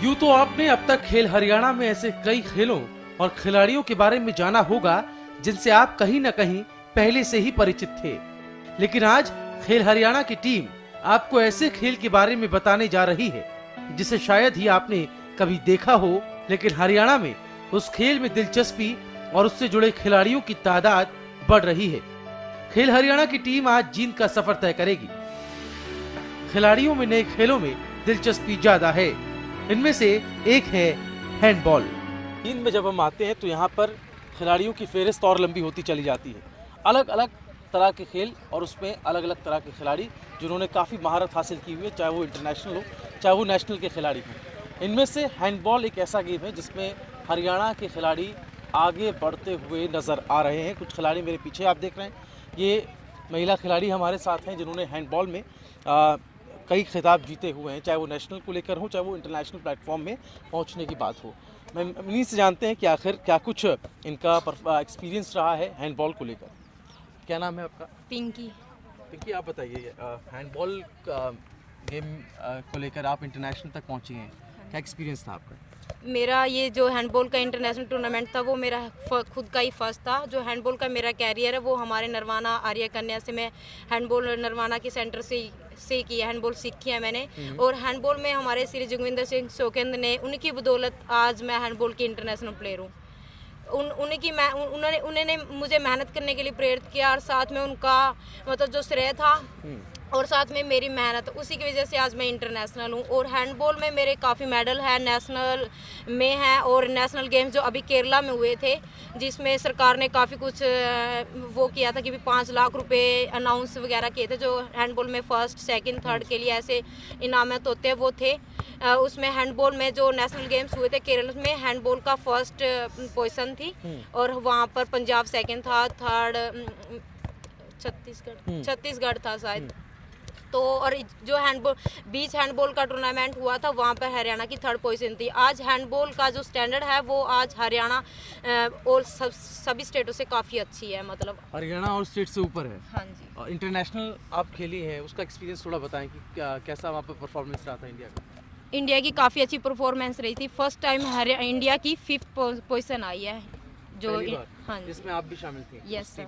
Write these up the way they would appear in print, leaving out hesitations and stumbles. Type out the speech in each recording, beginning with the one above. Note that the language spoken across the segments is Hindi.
यूं तो आपने अब तक खेल हरियाणा में ऐसे कई खेलों और खिलाड़ियों के बारे में जाना होगा जिनसे आप कहीं न कहीं पहले से ही परिचित थे, लेकिन आज खेल हरियाणा की टीम आपको ऐसे खेल के बारे में बताने जा रही है जिसे शायद ही आपने कभी देखा हो, लेकिन हरियाणा में उस खेल में दिलचस्पी और उससे जुड़े खिलाड़ियों की तादाद बढ़ रही है। खेल हरियाणा की टीम आज जीत का सफर तय करेगी। खिलाड़ियों में नए खेलों में दिलचस्पी ज्यादा है। इनमें से एक है हैंडबॉल। टीम में जब हम आते हैं तो यहाँ पर खिलाड़ियों की फेहरिस्त और लंबी होती चली जाती है। अलग अलग तरह के खेल और उसमें अलग अलग तरह के खिलाड़ी जिन्होंने काफ़ी महारत हासिल की हुई है, चाहे वो इंटरनेशनल हो चाहे वो नेशनल के खिलाड़ी हों। इनमें से हैंडबॉल एक ऐसा गेम है जिसमें हरियाणा के खिलाड़ी आगे बढ़ते हुए नज़र आ रहे हैं। कुछ खिलाड़ी मेरे पीछे आप देख रहे हैं, ये महिला खिलाड़ी हमारे साथ हैं जिन्होंने हैंडबॉल में कई खिताब जीते हुए हैं, चाहे वो नेशनल को लेकर हो चाहे वो इंटरनेशनल प्लेटफॉर्म में पहुंचने की बात हो। मैं इन्हीं से जानते हैं कि आखिर क्या कुछ इनका एक्सपीरियंस रहा है हैंडबॉल को लेकर। क्या नाम है आपका? पिंकी। पिंकी, आप बताइए हैंडबॉल गेम को लेकर आप इंटरनेशनल तक पहुंची हैं, क्या एक्सपीरियंस था आपका? मेरा ये जो हैंडबॉल का इंटरनेशनल टूर्नामेंट था वो मेरा खुद का ही फर्स्ट था। जो हैंडबॉल का मेरा कैरियर है वो हमारे नरवाना आर्य कन्या से, मैं हैंडबॉल नरवाना के सेंटर से किया, हैंडबॉल सीखी है मैंने। और हैंडबॉल में हमारे श्री जोगिंदर सिंह शौकेंद्र ने, उनकी बदौलत आज मैं हैंडबॉल की इंटरनेशनल प्लेयर हूँ। उन्होंने मुझे मेहनत करने के लिए प्रेरित किया और साथ में उनका मतलब जो श्रेय था और साथ में मेरी मेहनत, उसी की वजह से आज मैं इंटरनेशनल हूँ। और हैंडबॉल में मेरे काफ़ी मेडल है, नेशनल में है और नेशनल गेम्स जो अभी केरला में हुए थे जिसमें सरकार ने काफ़ी कुछ वो किया था कि भी 5 लाख रुपए अनाउंस वगैरह किए थे, जो हैंडबॉल में फर्स्ट सेकंड थर्ड के लिए ऐसे इनामत होते हैं वो थे। उसमें हैंडबॉल में जो नेशनल गेम्स हुए थे केरल में, हैंडबॉल का फर्स्ट पोजीशन थी और वहाँ पर पंजाब सेकंड था, थर्ड छत्तीसगढ़ था शायद। तो और जो हैंडबॉल बीच हैंडबॉल का टूर्नामेंट हुआ था वहाँ पर हरियाणा की थर्ड पोजीशन थी। आज हैंडबॉल का जो स्टैंडर्ड है वो आज हरियाणा और सभी स्टेटों से काफ़ी अच्छी है, मतलब हरियाणा और स्टेट से ऊपर है। हाँ जी। और इंटरनेशनल आप खेली हैं, उसका एक्सपीरियंस थोड़ा बताएं कि कैसा वहाँ पर परफॉर्मेंस रहा था इंडिया का? इंडिया की काफ़ी अच्छी परफॉर्मेंस रही थी। फर्स्ट टाइम इंडिया की 5th पोजीशन आई है जो हाँ जी, इसमें आप भी शामिल थी? Yes sir.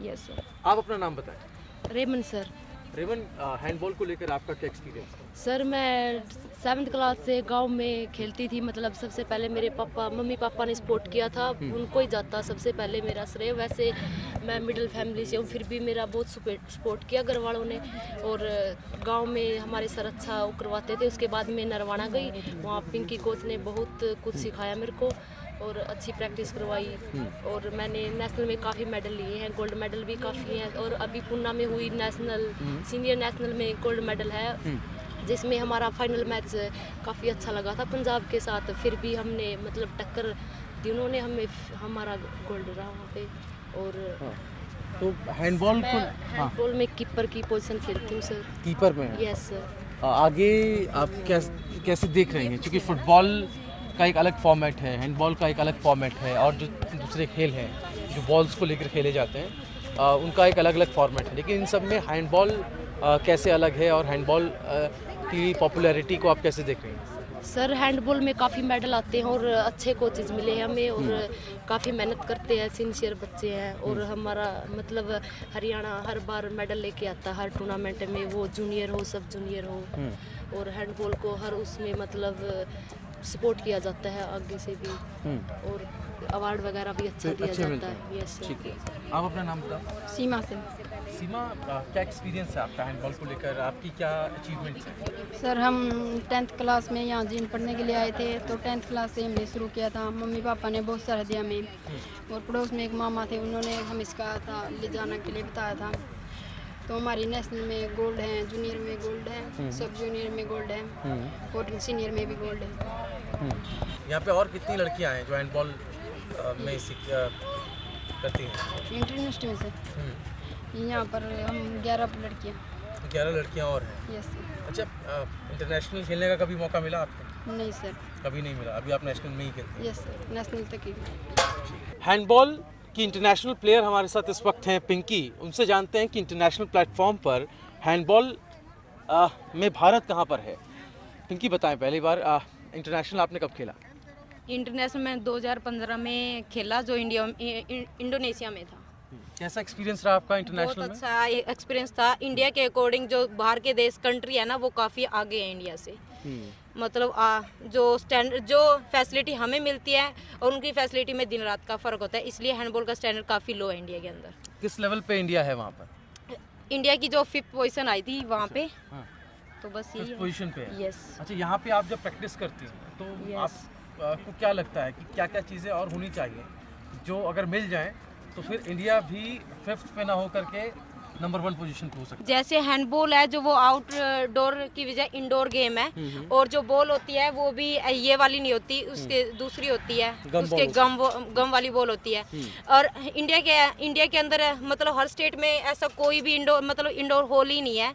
Yes sir. आप अपना नाम बताएं। Ramon sir. रेवन, हैंडबॉल को लेकर आपका क्या एक्सपीरियंस है? सर मैं 7th क्लास से गांव में खेलती थी, मतलब सबसे पहले मेरे मम्मी पापा ने सपोर्ट किया था, उनको ही जाता सबसे पहले मेरा श्रेय। वैसे मैं मिडिल फैमिली से हूँ, फिर भी मेरा बहुत सपोर्ट किया घर वालों ने और गांव में हमारे सर अच्छा करवाते थे। उसके बाद मैं नरवाना गई, वहाँ पिंकी कोच ने बहुत कुछ सिखाया मेरे को और अच्छी प्रैक्टिस करवाई और मैंने नेशनल में काफ़ी मेडल लिए हैं, गोल्ड मेडल भी काफ़ी हैं। और अभी पूना में हुई नेशनल सीनियर नेशनल में गोल्ड मेडल है जिसमें हमारा फाइनल मैच काफ़ी अच्छा लगा था पंजाब के साथ। फिर भी हमने मतलब टक्कर दी, उन्होंने हमारा गोल्ड रहा वहाँ पे। और तो हैंडबॉल में कीपर की पोजीशन खेलती हूँ सर। कीपर में? Yes sir. आगे आप कैसे देख रहे हैं, क्योंकि फुटबॉल का एक अलग फॉर्मेट है, हैंडबॉल का एक अलग फॉर्मेट है और जो दूसरे खेल हैं जो बॉल्स को लेकर खेले जाते हैं उनका एक अलग अलग फॉर्मेट है, लेकिन इन सब में हैंडबॉल कैसे अलग है और हैंडबॉल की पॉपुलैरिटी को आप कैसे देख रहे हैं? सर हैंडबॉल में काफ़ी मेडल आते हैं और अच्छे कोचेज मिले हैं हमें और काफ़ी मेहनत करते हैं, सिंसियर बच्चे हैं और हमारा मतलब हरियाणा हर बार मेडल लेके आता है हर टूर्नामेंट में, वो जूनियर हो सब जूनियर हो। और हैंडबॉल को हर उसमें मतलब सपोर्ट किया जाता है आगे से भी और अवार्ड वगैरह भी अच्छा दिया जाता है। Yes sir. ठीक है, आप अपना नाम बताओ। सीमा से। सीमा, क्या एक्सपीरियंस है आपका हैंडबॉल को लेकर, आपकी क्या अचीवमेंट्स हैं? सर हम 10th क्लास में यहाँ जीन पढ़ने के लिए आए थे, तो 10th क्लास से हमने शुरू किया था। मम्मी पापा ने बहुत सारा दिया हमें और पड़ोस में एक मामा थे, उन्होंने हमें सिखाया था, ले जाने के लिए बताया था। तो हमारी नेशनल में गोल्ड है, जूनियर में गोल्ड है, सब जूनियर में गोल्ड है और सीनियर में भी गोल्ड है। यहाँ पे और कितनी लड़कियाँ हैं जो हैंडबॉल में करती हैं? इंटरनेशनल में सर यहाँ पर हम 11 लड़कियाँ और हैं। Yes sir. अच्छा, इंटरनेशनल खेलने का कभी मौका मिला आपको? नहीं सर, कभी नहीं मिला, अभी आप नेशनल में ही खेलते हैं? यस सर, नेशनल तक ही। हैंडबॉल की इंटरनेशनल प्लेयर हमारे साथ इस वक्त हैं पिंकी। उनसे जानते हैं कि इंटरनेशनल प्लेटफॉर्म पर हैंडबॉल में भारत कहाँ पर है। पिंकी बताएं, पहली बार इंटरनेशनल आपने कब खेला? इंटरनेशनल में 2015 में खेला, जो इंडोनेशिया में था। कैसा एक्सपीरियंस रहा आपका बहुत इंटरनेशनल में? अच्छा एक्सपीरियंस था। इंडिया के अकॉर्डिंग जो बाहर के देश कंट्री है ना, वो काफ़ी आगे है इंडिया से। मतलब जो स्टैंडर्ड, जो फैसिलिटी हमें मिलती है और उनकी फैसिलिटी में दिन रात का फ़र्क होता है, इसलिए हैंडबॉल का स्टैंडर्ड काफ़ी लो है इंडिया के अंदर। किस लेवल पे इंडिया है वहाँ पर? इंडिया की जो 5th पोजीशन आई थी वहाँ पे, हाँ, तो बस यही है। पोजीशन पे है। यस। अच्छा, यहाँ पे आप जब प्रैक्टिस करती हैं तो Yes. आपको क्या लगता है कि क्या क्या चीज़ें और होनी चाहिए जो अगर मिल जाए तो फिर इंडिया भी 5th पे ना हो करके नंबर 1 पोजीशन पे हो सकता जैसे हैंडबॉल है जो वो आउटडोर की बजाय इंडोर गेम है, और जो बॉल होती है वो भी ये वाली नहीं होती, उसके दूसरी होती है, गम उसके गम वाली बॉल होती है। और इंडिया के अंदर मतलब हर स्टेट में ऐसा कोई भी इंडोर हॉल ही नहीं है।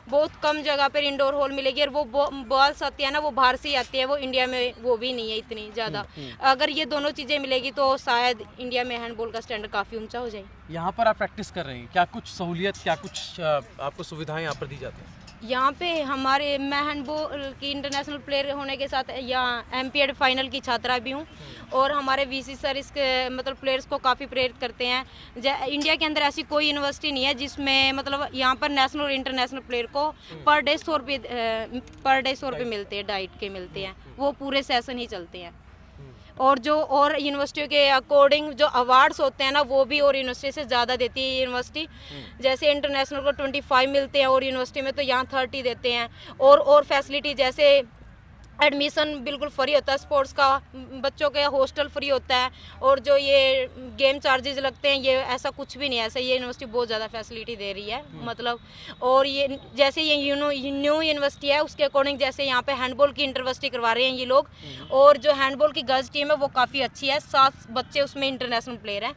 बहुत कम जगह पर इंडोर हॉल मिलेगी, और वो बॉल्स आती है ना, वो बाहर से ही आती है, वो इंडिया में वो भी नहीं है इतनी ज़्यादा। अगर ये दोनों चीज़ें मिलेगी तो शायद इंडिया में हैंडबॉल का स्टैंडर्ड काफ़ी ऊंचा हो जाए। है। यहाँ पर आप प्रैक्टिस कर रहे हैं, क्या कुछ सहूलियत, क्या कुछ आपको सुविधाएं यहाँ पर दी जाती हैं? यहाँ पे मैं हैंडबॉल की इंटरनेशनल प्लेयर होने के साथ यहाँ एमपीएड फाइनल की छात्रा भी हूँ, और हमारे वीसी सर इसके मतलब प्लेयर्स को काफ़ी प्रेरित करते हैं। इंडिया के अंदर ऐसी कोई यूनिवर्सिटी नहीं है जिसमें मतलब यहाँ पर नेशनल और इंटरनेशनल प्लेयर को पर डे 100 रुपये मिलते हैं, डाइट के मिलते हैं, वो पूरे सेशन ही चलते हैं। और यूनिवर्सिटियों के अकॉर्डिंग जो अवार्ड्स होते हैं ना, वो भी और यूनिवर्सिटी से ज़्यादा देती है यूनिवर्सिटी। जैसे इंटरनेशनल को 25 मिलते हैं और यूनिवर्सिटी में तो यहाँ 30 देते हैं। और फैसिलिटी जैसे एडमिशन बिल्कुल फ्री होता है स्पोर्ट्स का, बच्चों के हॉस्टल फ्री होता है, और जो ये गेम चार्जेस लगते हैं ये ऐसा कुछ भी नहीं है। ऐसा ये यूनिवर्सिटी बहुत ज़्यादा फैसिलिटी दे रही है मतलब। और ये जैसे ये न्यू यूनिवर्सिटी है, उसके अकॉर्डिंग जैसे यहाँ पे हैंडबॉल की इंटरवर्सिटी करवा रहे हैं ये लोग, और जो हैंडबॉल की गर्ल्स टीम है वो काफ़ी अच्छी है, 7 बच्चे उसमें इंटरनेशनल प्लेयर हैं।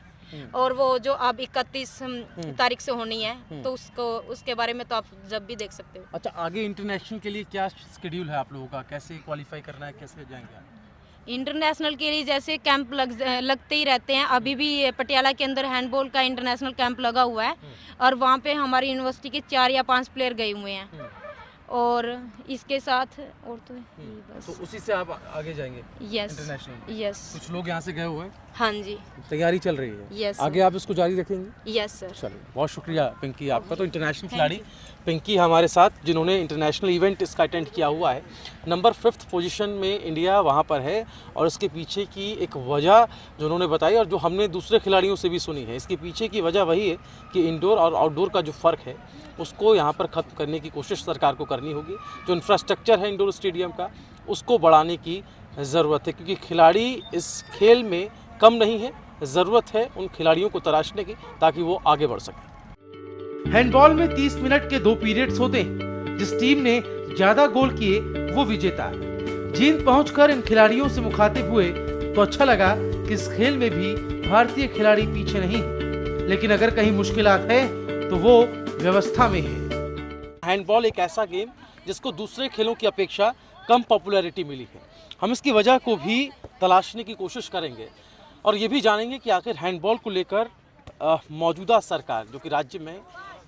और वो जो अब 31 तारीख से होनी है, तो उसके बारे में तो आप जब भी देख सकते हो। अच्छा, आगे इंटरनेशनल के लिए क्या शेड्यूल है आप लोगों का? कैसे क्वालिफाई करना है, कैसे जाएंगे आप? इंटरनेशनल के लिए जैसे कैंप लगते ही रहते हैं। अभी भी पटियाला के अंदर हैंडबॉल का इंटरनेशनल कैंप लगा हुआ है, और वहाँ पे हमारी यूनिवर्सिटी के 4 या 5 प्लेयर गए हुए हैं। और इसके साथ और तो यही बस। तो उसी से आप आगे जाएंगे यस इंटरनेशनल? यस। कुछ लोग यहाँ से गए हुए हैं, हाँ जी। तैयारी चल रही है। यस आगे आप इसको जारी रखेंगे? Yes sir. चलिए, बहुत शुक्रिया पिंकी आपका। तो इंटरनेशनल खिलाड़ी पिंकी हमारे साथ, जिन्होंने इंटरनेशनल इवेंट इसका अटेंड किया हुआ है। नंबर 5th पोजीशन में इंडिया वहाँ पर है, और इसके पीछे की एक वजह जो उन्होंने बताई और जो हमने दूसरे खिलाड़ियों से भी सुनी है, इसके पीछे की वजह वही है कि इंडोर और आउटडोर का जो फ़र्क है उसको यहाँ पर ख़त्म करने की कोशिश सरकार को करनी होगी। जो इंफ्रास्ट्रक्चर है इंडोर स्टेडियम का, उसको बढ़ाने की ज़रूरत है, क्योंकि खिलाड़ी इस खेल में कम नहीं है। ज़रूरत है उन खिलाड़ियों को तराशने की ताकि वो आगे बढ़ सके। हैंडबॉल में 30 मिनट के 2 पीरियड्स होते हैं। जिस टीम ने ज्यादा गोल किए वो विजेता। जींद पहुंचकर इन खिलाड़ियों से मुखातिब हुए तो अच्छा लगा कि इस खेल में भी भारतीय खिलाड़ी पीछे नहीं है, लेकिन अगर कहीं मुश्किलात है तो वो व्यवस्था में है। हैंडबॉल एक ऐसा गेम जिसको दूसरे खेलों की अपेक्षा कम पॉपुलैरिटी मिली है। हम इसकी वजह को भी तलाशने की कोशिश करेंगे, और ये भी जानेंगे कि आखिर हैंडबॉल को लेकर मौजूदा सरकार जो कि राज्य में,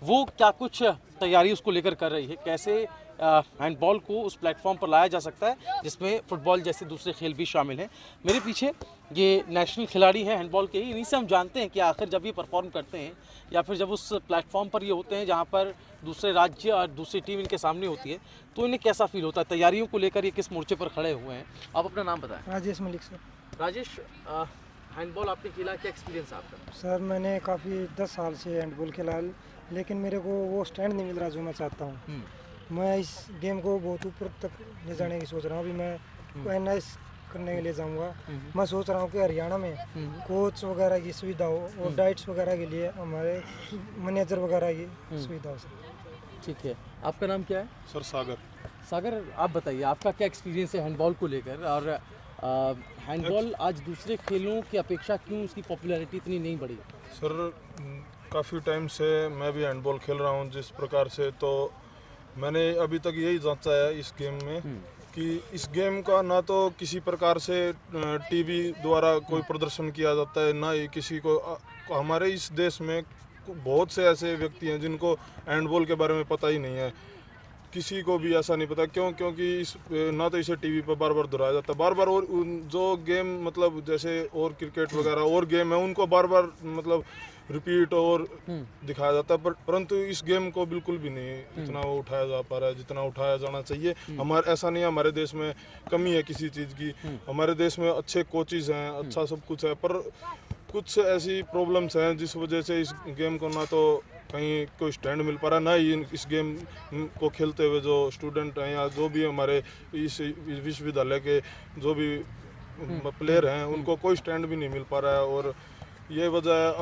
वो क्या कुछ तैयारी उसको लेकर कर रही है, कैसे हैंडबॉल को उस प्लेटफॉर्म पर लाया जा सकता है जिसमें फुटबॉल जैसे दूसरे खेल भी शामिल हैं। मेरे पीछे ये नेशनल खिलाड़ी हैं हैंडबॉल के ही, इन्हीं से हम जानते हैं कि आखिर जब ये परफॉर्म करते हैं या फिर जब उस प्लेटफॉर्म पर ये होते हैं जहाँ पर दूसरे राज्य और दूसरी टीम इनके सामने होती है, तो इन्हें कैसा फील होता है, तैयारियों को लेकर ये किस मोर्चे पर खड़े हुए हैं। आप अपना नाम बताएं। राजेश मलिक सर। राजेश, हैंडबॉल आपने खेला, क्या एक्सपीरियंस आपका? सर मैंने काफ़ी 10 साल से हैंडबॉल खेला, लेकिन मेरे को वो स्टैंड नहीं मिल रहा जो मैं चाहता हूँ। मैं इस गेम को बहुत ऊपर तक ले जाने की सोच रहा हूँ। अभी मैं NIS करने के लिए जाऊँगा। मैं सोच रहा हूँ कि हरियाणा में कोच वगैरह की सुविधा हो, और डाइट्स वगैरह के लिए हमारे मैनेजर वगैरह की सुविधा हो सर। ठीक है, आपका नाम क्या है? सर सागर। सागर, आप बताइए आपका क्या एक्सपीरियंस है हैंडबॉल को लेकर, और हैंडबॉल आज दूसरे खेलों की अपेक्षा क्यों उसकी पॉपुलैरिटी इतनी नहीं बढ़ी? सर काफ़ी टाइम से मैं भी हैंडबॉल खेल रहा हूँ जिस प्रकार से, तो मैंने अभी तक यही जांचा है इस गेम में कि इस गेम का ना तो किसी प्रकार से टीवी द्वारा कोई प्रदर्शन किया जाता है, ना ही किसी को हमारे इस देश में बहुत से ऐसे व्यक्ति हैं जिनको हैंडबॉल के बारे में पता ही नहीं है। किसी को भी ऐसा नहीं पता क्योंकि इस ना तो इसे टीवी पर बार बार दोहराया जाता बार बार, और जो गेम मतलब जैसे और क्रिकेट वगैरह और गेम है उनको बार बार मतलब रिपीट और दिखाया जाता है, परंतु इस गेम को बिल्कुल भी नहीं इतना वो उठाया जा पा रहा है जितना उठाया जाना चाहिए। हमारे ऐसा नहीं है हमारे देश में कमी है किसी चीज़ की, हमारे देश में अच्छे कोचेज हैं, अच्छा सब कुछ है, पर कुछ ऐसी प्रॉब्लम्स हैं जिस वजह से इस गेम को ना तो कहीं कोई स्टैंड मिल पा रहा है, ना ही इस गेम को खेलते हुए जो स्टूडेंट हैं या जो भी हमारे इस विश्वविद्यालय के जो भी प्लेयर हैं उनको कोई स्टैंड भी नहीं मिल पा रहा है। और ये वजह है।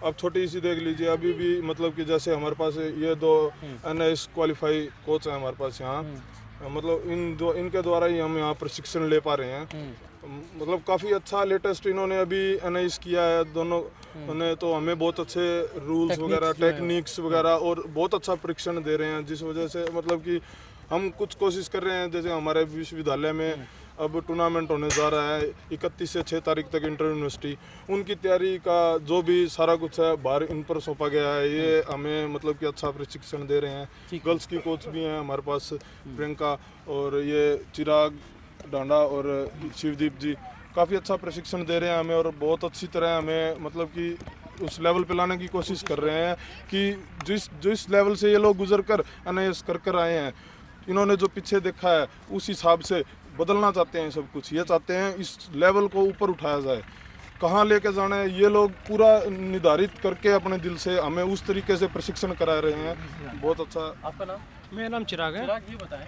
अब छोटी सी देख लीजिए, अभी भी मतलब कि जैसे हमारे पास ये 2 NIS क्वालिफाई कोच हैं हमारे पास यहाँ, मतलब इनके द्वारा ही हम यहाँ प्रशिक्षण ले पा रहे हैं। मतलब काफ़ी अच्छा लेटेस्ट इन्होंने अभी NIS किया है दोनों ने, तो हमें बहुत अच्छे रूल्स वगैरह टेक्निक्स वगैरह और बहुत अच्छा प्रशिक्षण दे रहे हैं, जिस वजह से मतलब कि हम कुछ कोशिश कर रहे हैं। जैसे हमारे विश्वविद्यालय में अब टूर्नामेंट होने जा रहा है 31 से 6 तारीख तक इंटर यूनिवर्सिटी, उनकी तैयारी का जो भी सारा कुछ है बाहर इन पर सौंपा गया है। ये हमें मतलब कि अच्छा प्रशिक्षण दे रहे हैं। गर्ल्स की कोच भी हैं हमारे पास, प्रियंका और ये चिराग डांडा और शिवदीप जी, काफ़ी अच्छा प्रशिक्षण दे रहे हैं हमें और बहुत अच्छी तरह हमें मतलब कि उस लेवल पे लाने की कोशिश कर रहे हैं कि जिस लेवल से ये लोग गुजर कर NIS कर आए हैं, इन्होंने जो पीछे देखा है उस हिसाब से बदलना चाहते हैं सब कुछ। ये चाहते हैं इस लेवल को ऊपर उठाया जाए, कहाँ लेके जाना है ये लोग पूरा निर्धारित करके अपने दिल से हमें उस तरीके से प्रशिक्षण करा रहे हैं। बहुत अच्छा। आपका नाम? मेरा नाम चिराग है। चिराग, ये बताएं,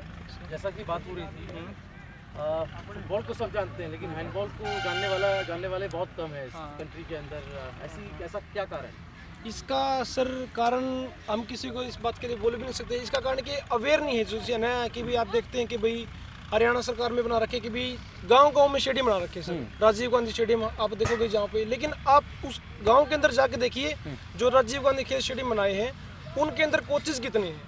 जैसा कि बात हो रही थी, फुटबॉल को सब जानते हैं लेकिन हैंडबॉल को जानने वाले बहुत कम है इस कंट्री के अंदर। ऐसा क्या कारण है? इसका सर कारण हम किसी को इस बात के लिए बोल भी नहीं सकते। इसका कारण कि अवेयर नहीं है जो चीज़ है कि भाई आप देखते हैं कि भाई हरियाणा सरकार में बना रखे कि भाई गांव-गांव में स्टेडियम बना रखे सर, राजीव गांधी स्टेडियम आप देखोगे जहाँ पे, लेकिन आप उस गांव के अंदर जाके देखिए जो राजीव गांधी खेल स्टेडियम बनाए हैं उनके अंदर कोचेज कितने हैं।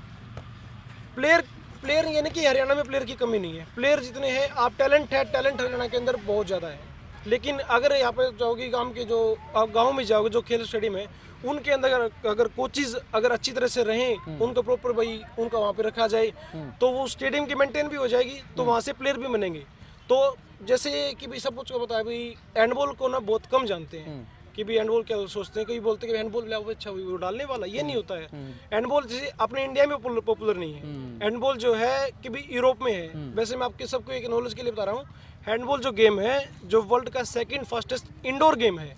प्लेयर यानी कि हरियाणा में प्लेयर की कमी नहीं है, प्लेयर जितने हैं आप टैलेंट हरियाणा के अंदर बहुत ज़्यादा है। लेकिन अगर यहाँ पे जाओगे गांव के जो आप गांव में जाओगे जो खेल स्टेडियम है उनके अंदर अगर कोचेज अगर अच्छी तरह से रहें, उनका प्रॉपर भाई उनका वहाँ पे रखा जाए तो वो स्टेडियम की मेंटेन भी हो जाएगी, तो वहाँ से प्लेयर भी बनेंगे। तो जैसे कि भाई सब कुछ को बताया भाई हैंडबॉल को ना बहुत कम जानते हैं कि भाई हैंडबॉल क्या सोचते हैं, कई बोलते हैं कि हैंडबॉल अच्छा वो डालने वाला, ये नहीं होता है। हैंडबॉल जैसे अपने इंडिया में पॉपुलर नहीं है, हैंडबॉल जो है कि भाई यूरोप में है। वैसे मैं आपके सबको एक नॉलेज के लिए बता रहा हूँ, हैंडबॉल जो गेम है जो वर्ल्ड का 2nd फास्टेस्ट इंडोर गेम है,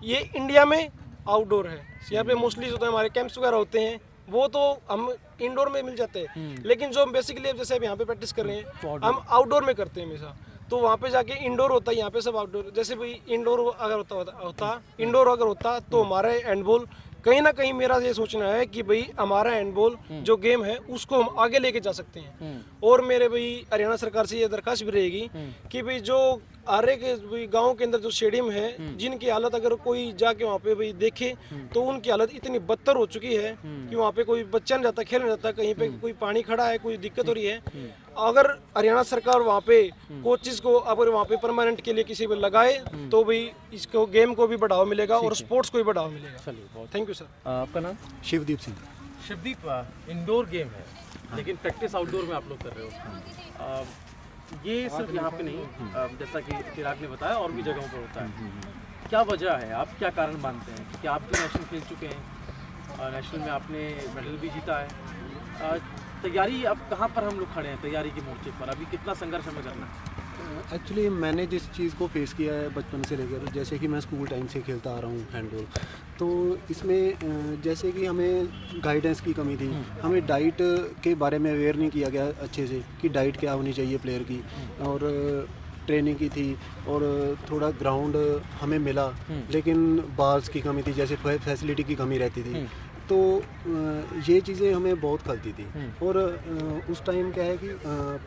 ये इंडिया में आउटडोर है। यहाँ पे मोस्टली जो हमारे कैंप्स वगैरह होते हैं वो तो हम इंडोर में मिल जाते हैं, लेकिन जो हम बेसिकली जैसे अब यहाँ पे प्रैक्टिस कर रहे हैं हम आउटडोर में करते हैं हमेशा। तो वहाँ पे जाके इंडोर होता है, यहाँ पे सब आउटडोर। जैसे भाई इंडोर अगर होता तो हमारा हैंडबॉल कहीं ना कहीं मेरा ये सोचना है कि भाई हमारा हैंडबॉल जो गेम है उसको हम आगे लेके जा सकते हैं। और मेरे भाई हरियाणा सरकार से ये दरखास्त भी रहेगी कि भाई जो आरे के गांव के अंदर जो स्टेडियम है जिनकी हालत अगर कोई जाके वहाँ पे भाई देखे तो उनकी हालत इतनी बदतर हो चुकी है कि वहाँ पे कोई बच्चा नहीं जाता, खेल नहीं जाता, कहीं पे कोई पानी खड़ा है, कोई दिक्कत हो रही है। अगर हरियाणा सरकार वहाँ पे कोचेस को अगर वहाँ पे परमानेंट के लिए किसी पे लगाए तो भाई इसको गेम को भी बढ़ावा मिलेगा और स्पोर्ट्स को भी बढ़ावा मिलेगा। Thank you sir. आपका नाम? शिवदीप सिंह। शिवदीप, इंडोर गेम है लेकिन प्रैक्टिस आउटडोर में आप लोग कर रहे हो। ये सिर्फ यहाँ पे नहीं, जैसा कि चिराग ने बताया और भी जगहों पर होता है। क्या वजह है, आप क्या कारण मानते हैं कि आप भी नेशनल खेल चुके हैं, नेशनल में आपने मेडल भी जीता है, तैयारी अब कहाँ पर हम लोग खड़े हैं तैयारी के मोर्चे पर, अभी कितना संघर्ष हमें करना है? एक्चुअली मैंने जिस चीज़ को फेस किया है बचपन से लेकर, जैसे कि मैं स्कूल टाइम से खेलता आ रहा हूँ हैंडबॉल, तो इसमें जैसे कि हमें गाइडेंस की कमी थी, हमें डाइट के बारे में अवेयर नहीं किया गया अच्छे से कि डाइट क्या होनी चाहिए प्लेयर की, और ट्रेनिंग की थी, और थोड़ा ग्राउंड हमें मिला लेकिन बॉल्स की कमी थी, जैसे फैसिलिटी की कमी रहती थी, तो ये चीज़ें हमें बहुत खलती थी। और उस टाइम क्या है कि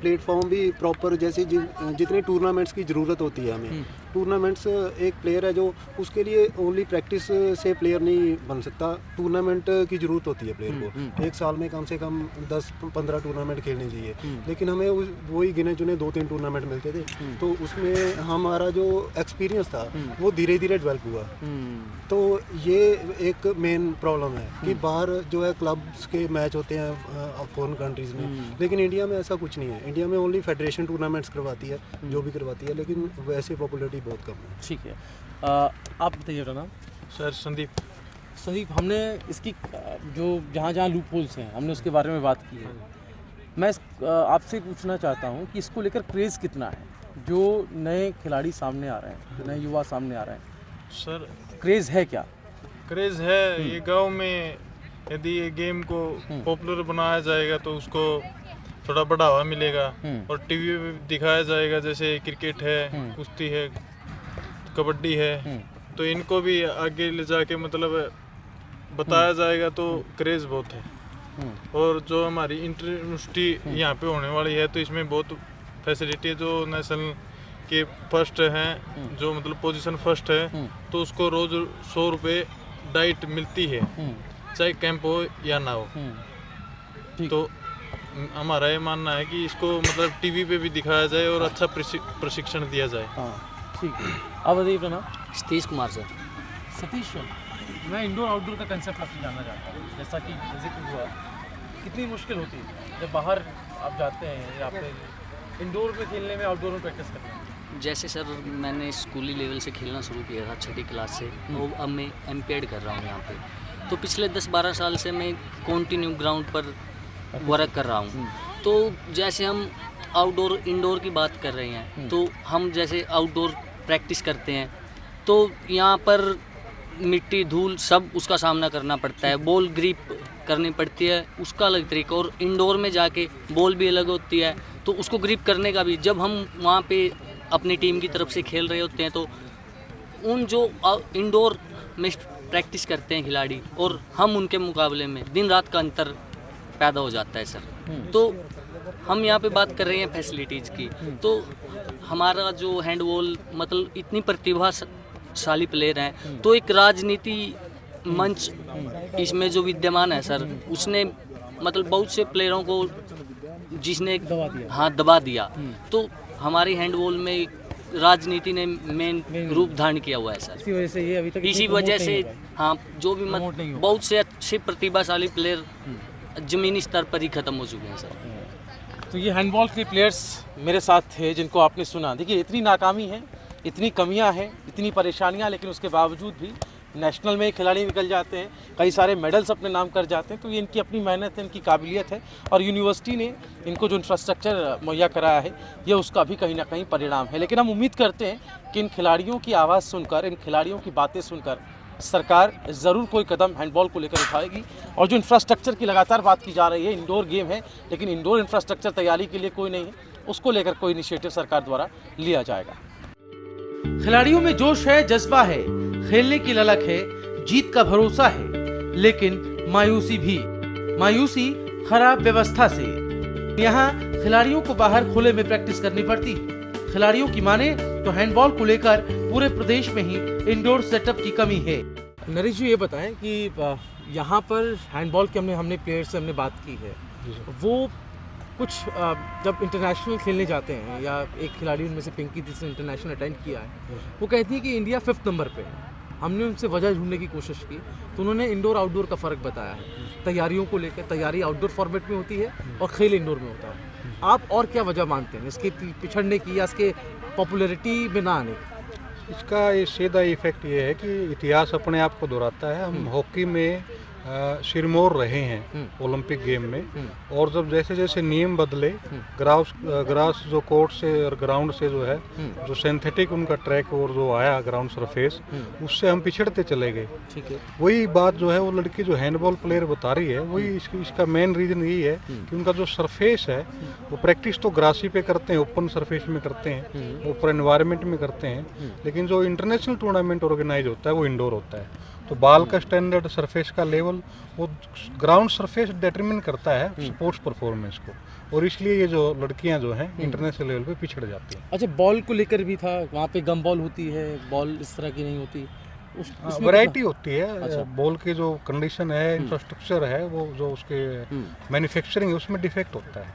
प्लेटफॉर्म भी प्रॉपर, जैसे जितने टूर्नामेंट्स की ज़रूरत होती है हमें, टूर्नामेंट्स एक प्लेयर है जो उसके लिए ओनली प्रैक्टिस से प्लेयर नहीं बन सकता, टूर्नामेंट की ज़रूरत होती है प्लेयर को। एक साल में कम से कम 10-15 टूर्नामेंट खेलने चाहिए, लेकिन हमें वही गिने चुने 2-3 टूर्नामेंट मिलते थे, तो उसमें हमारा जो एक्सपीरियंस था वो धीरे धीरे डेवलप हुआ। तो ये एक मेन प्रॉब्लम है कि बाहर जो है क्लब्स के मैच होते हैं फॉरेन कंट्रीज़ में, लेकिन इंडिया में ऐसा कुछ नहीं है। इंडिया में ओनली फेडरेशन टूर्नामेंट्स करवाती है, जो भी करवाती है, लेकिन वैसे पॉपुलरिटी बहुत कम है। ठीक है, आप बताइए अपना नाम। सर संदीप। संदीप, हमने इसकी जो जहाँ जहाँ लूप होल्स हैं हमने उसके बारे में बात की है। मैं आपसे पूछना चाहता हूँ कि इसको लेकर क्रेज़ कितना है, जो नए खिलाड़ी सामने आ रहे हैं, नए युवा सामने आ रहे हैं, सर क्रेज़ है क्या? क्रेज़ है। ये गांव में यदि ये गेम को पॉपुलर बनाया जाएगा तो उसको थोड़ा बढ़ावा मिलेगा और टीवी पे दिखाया जाएगा, जैसे क्रिकेट है, कुश्ती है, कबड्डी है, तो इनको भी आगे ले जाके मतलब बताया जाएगा तो क्रेज़ बहुत है। और जो हमारी इंटर यूनिवर्सिटी यहाँ पे होने वाली है तो इसमें बहुत फैसिलिटी है। जो नेशनल के फर्स्ट हैं, जो मतलब पोजीशन फर्स्ट है, तो उसको रोज़ 100 रुपये डाइट मिलती है, चाहे कैंप हो या ना हो। तो हमारा ये मानना है कि इसको मतलब टीवी पे भी दिखाया जाए और अच्छा प्रशिक्षण दिया जाए। ठीक है, आप बताइए अपना नाम। सतीश कुमार सर। सतीश सर, मैं इंडोर आउटडोर का कंसेप्ट आपसे जानना चाहता हूँ। जैसा कि जिक्र हुआ, कितनी मुश्किल होती है जब बाहर आप जाते हैं या फिर इंडोर में खेलने में, आउटडोर में प्रैक्टिस करने में? जैसे सर मैंने स्कूली लेवल से खेलना शुरू किया था 6ठी क्लास से, और अब मैं एमपीएड कर रहा हूँ यहाँ पे। तो पिछले 10-12 साल से मैं कंटिन्यू ग्राउंड पर वर्क कर रहा हूँ। तो जैसे हम आउटडोर इंडोर की बात कर रहे हैं, तो हम जैसे आउटडोर प्रैक्टिस करते हैं तो यहाँ पर मिट्टी धूल सब उसका सामना करना पड़ता है, बॉल ग्रिप करनी पड़ती है, उसका अलग तरीका। और इंडोर में जाके बॉल भी अलग होती है, तो उसको ग्रिप करने का भी, जब हम वहाँ पे अपनी टीम की तरफ से खेल रहे होते हैं तो उन जो इंडोर में प्रैक्टिस करते हैं खिलाड़ी और हम उनके मुकाबले में दिन रात का अंतर पैदा हो जाता है सर। तो हम यहाँ पे बात कर रहे हैं फैसिलिटीज़ की, तो हमारा जो हैंडबॉल मतलब इतनी प्रतिभाशाली प्लेयर हैं, तो एक राजनीति मंच इसमें जो विद्यमान है सर, उसने मतलब बहुत से प्लेयरों को जिसने दबा दिया। तो हमारी हैंडबॉल में राजनीति ने मेन रूप धारण किया हुआ है सर। इसी वजह से ये अभी तक इसी वजह से जो भी बहुत से अच्छे प्रतिभाशाली प्लेयर ज़मीनी स्तर पर ही ख़त्म हो चुके हैं सर। तो ये हैंडबॉल के प्लेयर्स मेरे साथ थे जिनको आपने सुना। देखिए, इतनी नाकामी है, इतनी कमियां हैं, इतनी परेशानियां, लेकिन उसके बावजूद भी नेशनल में खिलाड़ी निकल जाते हैं, कई सारे मेडल्स अपने नाम कर जाते हैं। तो ये इनकी अपनी मेहनत है, इनकी काबिलियत है, और यूनिवर्सिटी ने इनको जो इंफ्रास्ट्रक्चर मुहैया कराया है, ये उसका भी कहीं ना कहीं परिणाम है। लेकिन हम उम्मीद करते हैं कि इन खिलाड़ियों की आवाज़ सुनकर, इन खिलाड़ियों की बातें सुनकर सरकार ज़रूर कोई कदम हैंडबॉल को लेकर उठाएगी। और जो इंफ्रास्ट्रक्चर की लगातार बात की जा रही है, इंडोर गेम है, लेकिन इंडोर इंफ्रास्ट्रक्चर तैयारी के लिए कोई नहीं है, उसको लेकर कोई इनिशिएटिव सरकार द्वारा लिया जाएगा। खिलाड़ियों में जोश है, जज्बा है, खेलने की ललक है, जीत का भरोसा है, लेकिन मायूसी भी, मायूसी खराब व्यवस्था से। यहाँ खिलाड़ियों को बाहर खुले में प्रैक्टिस करनी पड़ती है। खिलाड़ियों की माने तो हैंडबॉल को लेकर पूरे प्रदेश में ही इंडोर सेटअप की कमी है। नरेश जी, ये बताएं कि यहाँ पर हैंडबॉल के हमने प्लेयर्स से हमने बात की है, वो कुछ जब इंटरनेशनल खेलने जाते हैं, या एक खिलाड़ी उनमें से पिंकी जिसने इंटरनेशनल अटेंड किया है, वो कहती है कि इंडिया 5th नंबर पे है। हमने उनसे वजह ढूंढने की कोशिश की तो उन्होंने इंडोर आउटडोर का फ़र्क बताया है। तैयारियों को लेकर, तैयारी आउटडोर फॉर्मेट में होती है और खेल इंडोर में होता है। आप और क्या वजह मानते हैं इसके पिछड़ने की या इसके पॉपुलैरिटी में ना आने की? इसका ये सीधा इफेक्ट ये है कि इतिहास अपने आप को दोहराता है। हम हॉकी में सिरमौर रहे हैं ओलंपिक गेम में, और जब जैसे जैसे नियम बदले, ग्रास जो कोर्ट से और ग्राउंड से जो है, जो सिंथेटिक उनका ट्रैक और जो आया ग्राउंड सरफेस, उससे हम पिछड़ते चले गए। ठीक है, वही बात जो है वो लड़की जो हैंडबॉल प्लेयर बता रही है, वही इसका मेन रीज़न यही है कि उनका जो सरफेस है वो प्रैक्टिस तो ग्रासी पे करते हैं, ओपन सरफेस में करते हैं, ओपन एनवायरनमेंट में करते हैं, लेकिन जो इंटरनेशनल टूर्नामेंट ऑर्गेनाइज होता है वो इंडोर होता है। तो बाल का स्टैंडर्ड, सरफेस का लेवल, वो ग्राउंड सरफेस डिटरमिन करता है स्पोर्ट्स परफॉर्मेंस को, और इसलिए ये जो लड़कियां जो हैं इंटरनेशनल लेवल पे पिछड़ जाती हैं। अच्छा, बॉल को लेकर भी था, वहाँ पे गम बॉल होती है, बॉल इस तरह की नहीं होती, वैरायटी होती है। अच्छा। बॉल की जो कंडीशन है, इंफ्रास्ट्रक्चर है, वो जो उसके मैन्युफैक्चरिंग है उसमें डिफेक्ट होता है।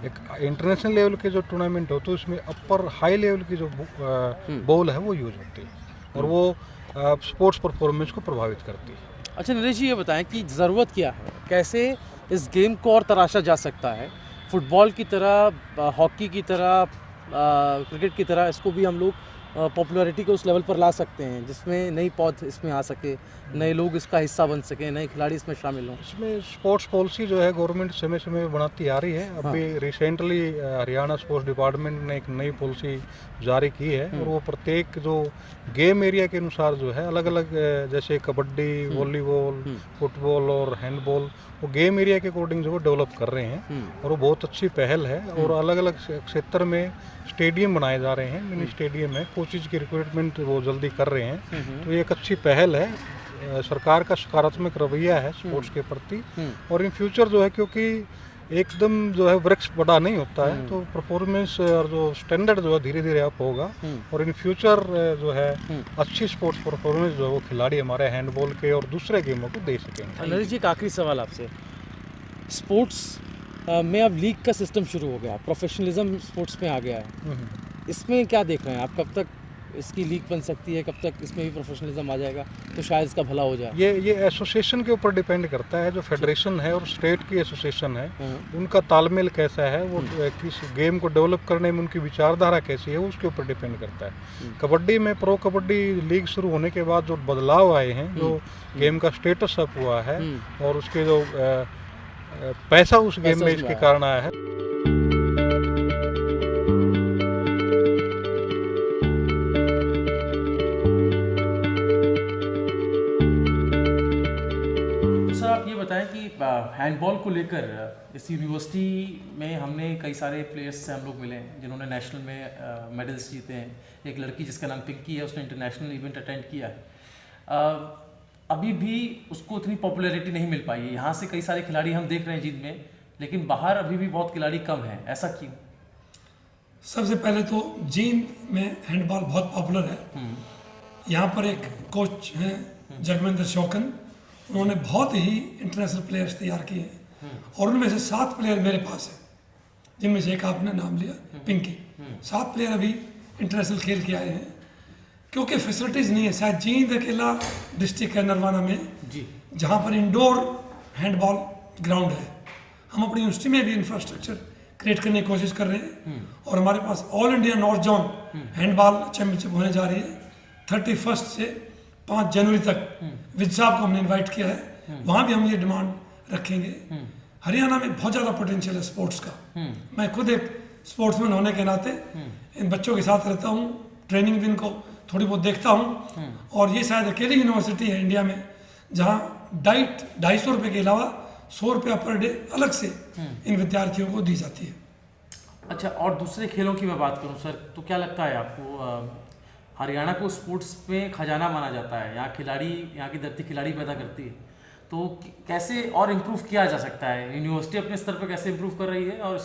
एक इंटरनेशनल लेवल के जो टूर्नामेंट होते हैं उसमें अपर हाई लेवल की जो बॉल है वो यूज होती है, और वो स्पोर्ट्स परफॉर्मेंस को प्रभावित करती है। अच्छा नरेश जी, ये बताएं कि ज़रूरत क्या है, कैसे इस गेम को और तराशा जा सकता है? फुटबॉल की तरह, हॉकी की तरह, क्रिकेट की तरह इसको भी हम लोग पॉपुलैरिटी को उस लेवल पर ला सकते हैं जिसमें नई पौध इसमें आ सके, नए लोग इसका हिस्सा बन सके, नए खिलाड़ी इसमें शामिल हों। इसमें स्पोर्ट्स पॉलिसी जो है गवर्नमेंट समय समय बनाती आ रही है। अभी रिसेंटली हरियाणा स्पोर्ट्स डिपार्टमेंट ने एक नई पॉलिसी जारी की है और वो प्रत्येक जो गेम एरिया के अनुसार जो है अलग अलग, जैसे कबड्डी, वॉलीबॉल, फुटबॉल और हैंडबॉल, वो गेम एरिया के अकॉर्डिंग जो डेवलप कर रहे हैं और वो बहुत अच्छी पहल है। और अलग अलग क्षेत्र में स्टेडियम बनाए जा रहे हैं, मिनी स्टेडियम है, कोचेज की रिक्रूटमेंट वो जल्दी कर रहे हैं। तो ये एक अच्छी पहल है, सरकार का सकारात्मक रवैया है स्पोर्ट्स के प्रति। और इन फ्यूचर जो है, क्योंकि एकदम जो है वृक्ष बड़ा नहीं होता है, तो परफॉर्मेंस और जो स्टैंडर्ड जो है धीरे धीरे अप होगा और इन फ्यूचर जो है अच्छी स्पोर्ट्स परफॉर्मेंस जो है वो खिलाड़ी हमारे हैंडबॉल के और दूसरे गेमों को दे सकेंगे। नरेश जी, एक आखिरी सवाल आपसे, स्पोर्ट्स में अब लीग का सिस्टम शुरू हो गया, प्रोफेशनलिज्म स्पोर्ट्स में आ गया है, इसमें क्या देख रहे हैं आप? कब तक इसकी लीग बन सकती है, कब तक इसमें भी प्रोफेशनलिज्म आ जाएगा तो शायद इसका भला हो जाए? ये एसोसिएशन के ऊपर डिपेंड करता है। जो फेडरेशन है और स्टेट की एसोसिएशन है, उनका तालमेल कैसा है, वो किस गेम को डेवलप करने में उनकी विचारधारा कैसी है, उसके ऊपर डिपेंड करता है। कबड्डी में प्रो कबड्डी लीग शुरू होने के बाद जो बदलाव आए हैं, जो गेम का स्टेटस अप हुआ है और उसके जो पैसा उस गेम में इसके कारण आया है। सर आप ये बताएं कि हैंडबॉल को लेकर इस यूनिवर्सिटी में हमने कई सारे प्लेयर्स से हम लोग मिले हैं जिन्होंने नेशनल में मेडल्स जीते हैं। एक लड़की जिसका नाम पिंकी है, उसने इंटरनेशनल इवेंट अटेंड किया है। अभी भी उसको इतनी पॉपुलैरिटी नहीं मिल पाई है। यहाँ से कई सारे खिलाड़ी हम देख रहे हैं जीत में, लेकिन बाहर अभी भी बहुत खिलाड़ी कम हैं, ऐसा क्यों? सबसे पहले तो जींद में हैंडबॉल बहुत पॉपुलर है। यहाँ पर एक कोच हैं जगविंदर शौकन, उन्होंने बहुत ही इंटरनेशनल प्लेयर्स तैयार किए हैं और उनमें से 7 प्लेयर मेरे पास हैं, जिनमें से एक आपने नाम लिया पिंकी। 7 प्लेयर अभी इंटरनेशनल खेल के आए हैं। क्योंकि फैसिलिटीज़ नहीं है, शायद जींद अकेला डिस्ट्रिक्ट है नरवाना में जहाँ पर इंडोर हैंडबॉल ग्राउंड है। हम अपनी यूनिवर्सिटी में भी इंफ्रास्ट्रक्चर क्रिएट करने की कोशिश कर रहे हैं और हमारे पास all India north zone handball championship होने जा रही है 31 से 5 जनवरी तक। विद साहब को हमने इन्वाइट किया है, वहाँ भी हम ये डिमांड रखेंगे। हरियाणा में बहुत ज़्यादा पोटेंशियल है स्पोर्ट्स का। मैं खुद एक स्पोर्ट्समैन होने के नाते इन बच्चों के साथ रहता हूँ, ट्रेनिंग भी इनको थोड़ी बहुत देखता हूँ और ये शायद अकेली यूनिवर्सिटी है इंडिया में जहाँ डाइट 250 रुपये के अलावा 100 रुपया पर डे अलग से इन विद्यार्थियों को दी जाती है। अच्छा, और दूसरे खेलों की मैं बात करूं सर, तो क्या लगता है आपको, हरियाणा को स्पोर्ट्स में खजाना माना जाता है, यहाँ खिलाड़ी, यहाँ की धरती खिलाड़ी पैदा करती है, तो कैसे और इम्प्रूव किया जा सकता है? यूनिवर्सिटी अपने स्तर पर कैसे इम्प्रूव कर रही है और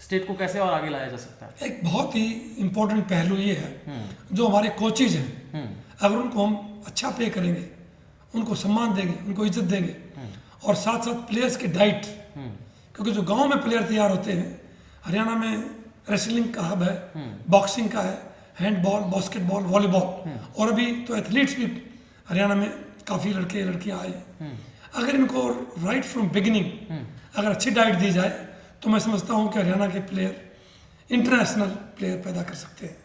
स्टेट को कैसे और आगे लाया जा सकता है? एक बहुत ही इम्पोर्टेंट पहलू ये है, जो हमारे कोचेज हैं, अगर उनको हम अच्छा पे करेंगे, उनको सम्मान देंगे, उनको इज्जत देंगे और साथ साथ प्लेयर्स की डाइट, क्योंकि जो गांव में प्लेयर तैयार होते हैं, हरियाणा में रेसलिंग का हब है, बॉक्सिंग का है, हैंडबॉल, बास्केटबॉल, वॉलीबॉल और अभी तो एथलीट्स भी हरियाणा में काफ़ी लड़के लड़कियां आए। अगर इनको राइट फ्रॉम बिगिनिंग अगर अच्छी डाइट दी जाए तो मैं समझता हूं कि हरियाणा के प्लेयर इंटरनेशनल प्लेयर पैदा कर सकते हैं।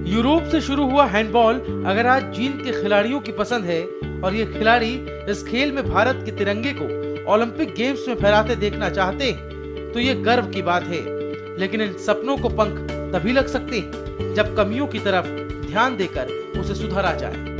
यूरोप से शुरू हुआ हैंडबॉल अगर आज जींद के खिलाड़ियों की पसंद है और ये खिलाड़ी इस खेल में भारत के तिरंगे को ओलंपिक गेम्स में फहराते देखना चाहते हैं तो ये गर्व की बात है। लेकिन इन सपनों को पंख तभी लग सकते हैं जब कमियों की तरफ ध्यान देकर उसे सुधारा जाए।